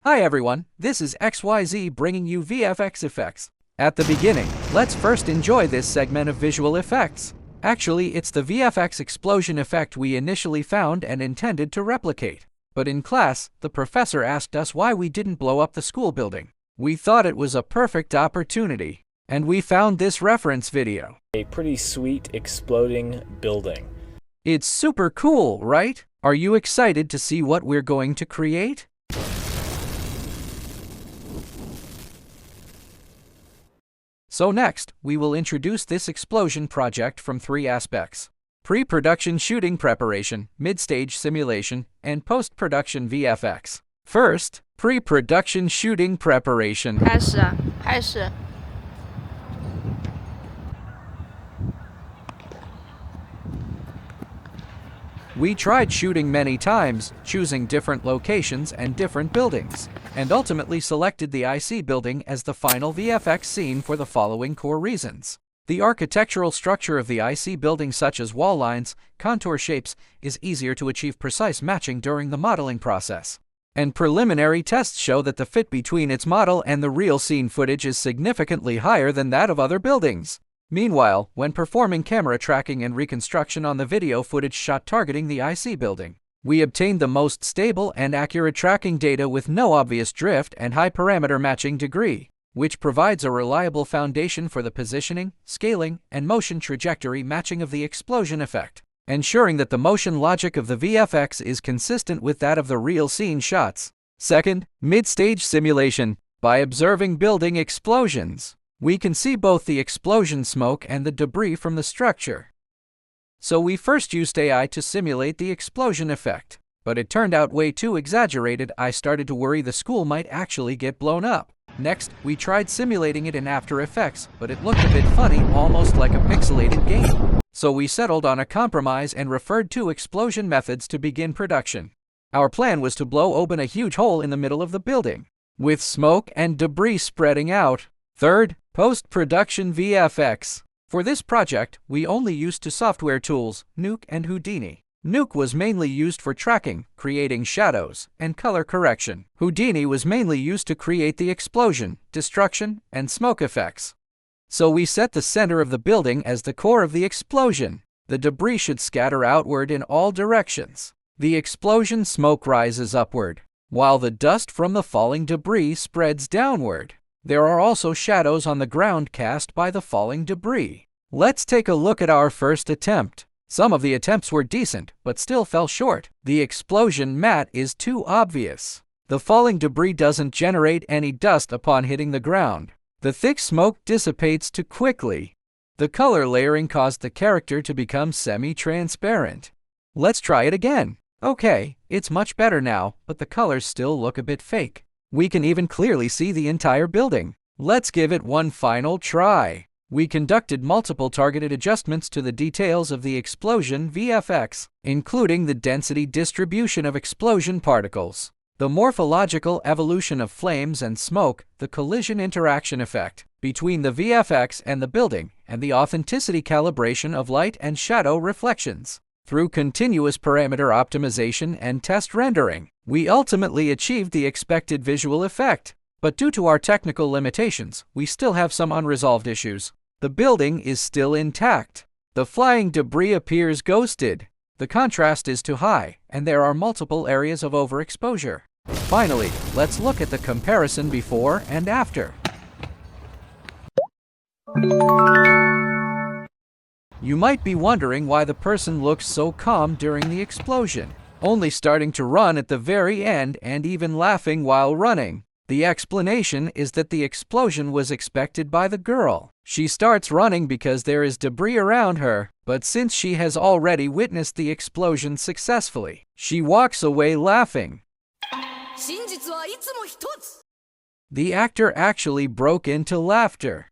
Hi everyone, this is XYZ bringing you VFX Effects. At the beginning, let's first enjoy this segment of visual effects. Actually, it's the VFX explosion effect we initially found and intended to replicate. But in class, the professor asked us why we didn't blow up the school building. We thought it was a perfect opportunity, and we found this reference video. A pretty sweet exploding building. It's super cool, right? Are you excited to see what we're going to create? So next, we will introduce this explosion project from three aspects: pre-production shooting preparation, mid-stage simulation, and post-production VFX. First, pre-production shooting preparation. 开始。 We tried shooting many times, choosing different locations and different buildings, and ultimately selected the IC building as the final VFX scene for the following core reasons. The architectural structure of the IC building, such as wall lines, contour shapes, is easier to achieve precise matching during the modeling process. And preliminary tests show that the fit between its model and the real scene footage is significantly higher than that of other buildings. Meanwhile, when performing camera tracking and reconstruction on the video footage shot targeting the IC building, we obtained the most stable and accurate tracking data with no obvious drift and high parameter matching degree, which provides a reliable foundation for the positioning, scaling, and motion trajectory matching of the explosion effect, ensuring that the motion logic of the VFX is consistent with that of the real scene shots. Second, mid-stage simulation. By observing building explosions, we can see both the explosion smoke and the debris from the structure. So we first used AI to simulate the explosion effect, but it turned out way too exaggerated. I started to worry the school might actually get blown up. Next, we tried simulating it in After Effects, but it looked a bit funny, almost like a pixelated game. So we settled on a compromise and referred to explosion methods to begin production. Our plan was to blow open a huge hole in the middle of the building, with smoke and debris spreading out. Third, post-production VFX. For this project, we only used two software tools, Nuke and Houdini. Nuke was mainly used for tracking, creating shadows, and color correction. Houdini was mainly used to create the explosion, destruction, and smoke effects. So we set the center of the building as the core of the explosion. The debris should scatter outward in all directions. The explosion smoke rises upward, while the dust from the falling debris spreads downward. There are also shadows on the ground cast by the falling debris. Let's take a look at our first attempt. Some of the attempts were decent, but still fell short. The explosion matte is too obvious. The falling debris doesn't generate any dust upon hitting the ground. The thick smoke dissipates too quickly. The color layering caused the character to become semi-transparent. Let's try it again. Okay, it's much better now, but the colors still look a bit fake. We can even clearly see the entire building. Let's give it one final try. We conducted multiple targeted adjustments to the details of the explosion VFX, including the density distribution of explosion particles, the morphological evolution of flames and smoke, the collision interaction effect between the VFX and the building, and the authenticity calibration of light and shadow reflections. Through continuous parameter optimization and test rendering, we ultimately achieved the expected visual effect. But due to our technical limitations, we still have some unresolved issues. The building is still intact. The flying debris appears ghosted. The contrast is too high, and there are multiple areas of overexposure. Finally, let's look at the comparison before and after. You might be wondering why the person looks so calm during the explosion, only starting to run at the very end and even laughing while running. The explanation is that the explosion was expected by the girl. She starts running because there is debris around her, but since she has already witnessed the explosion successfully, she walks away laughing. The actor actually broke into laughter.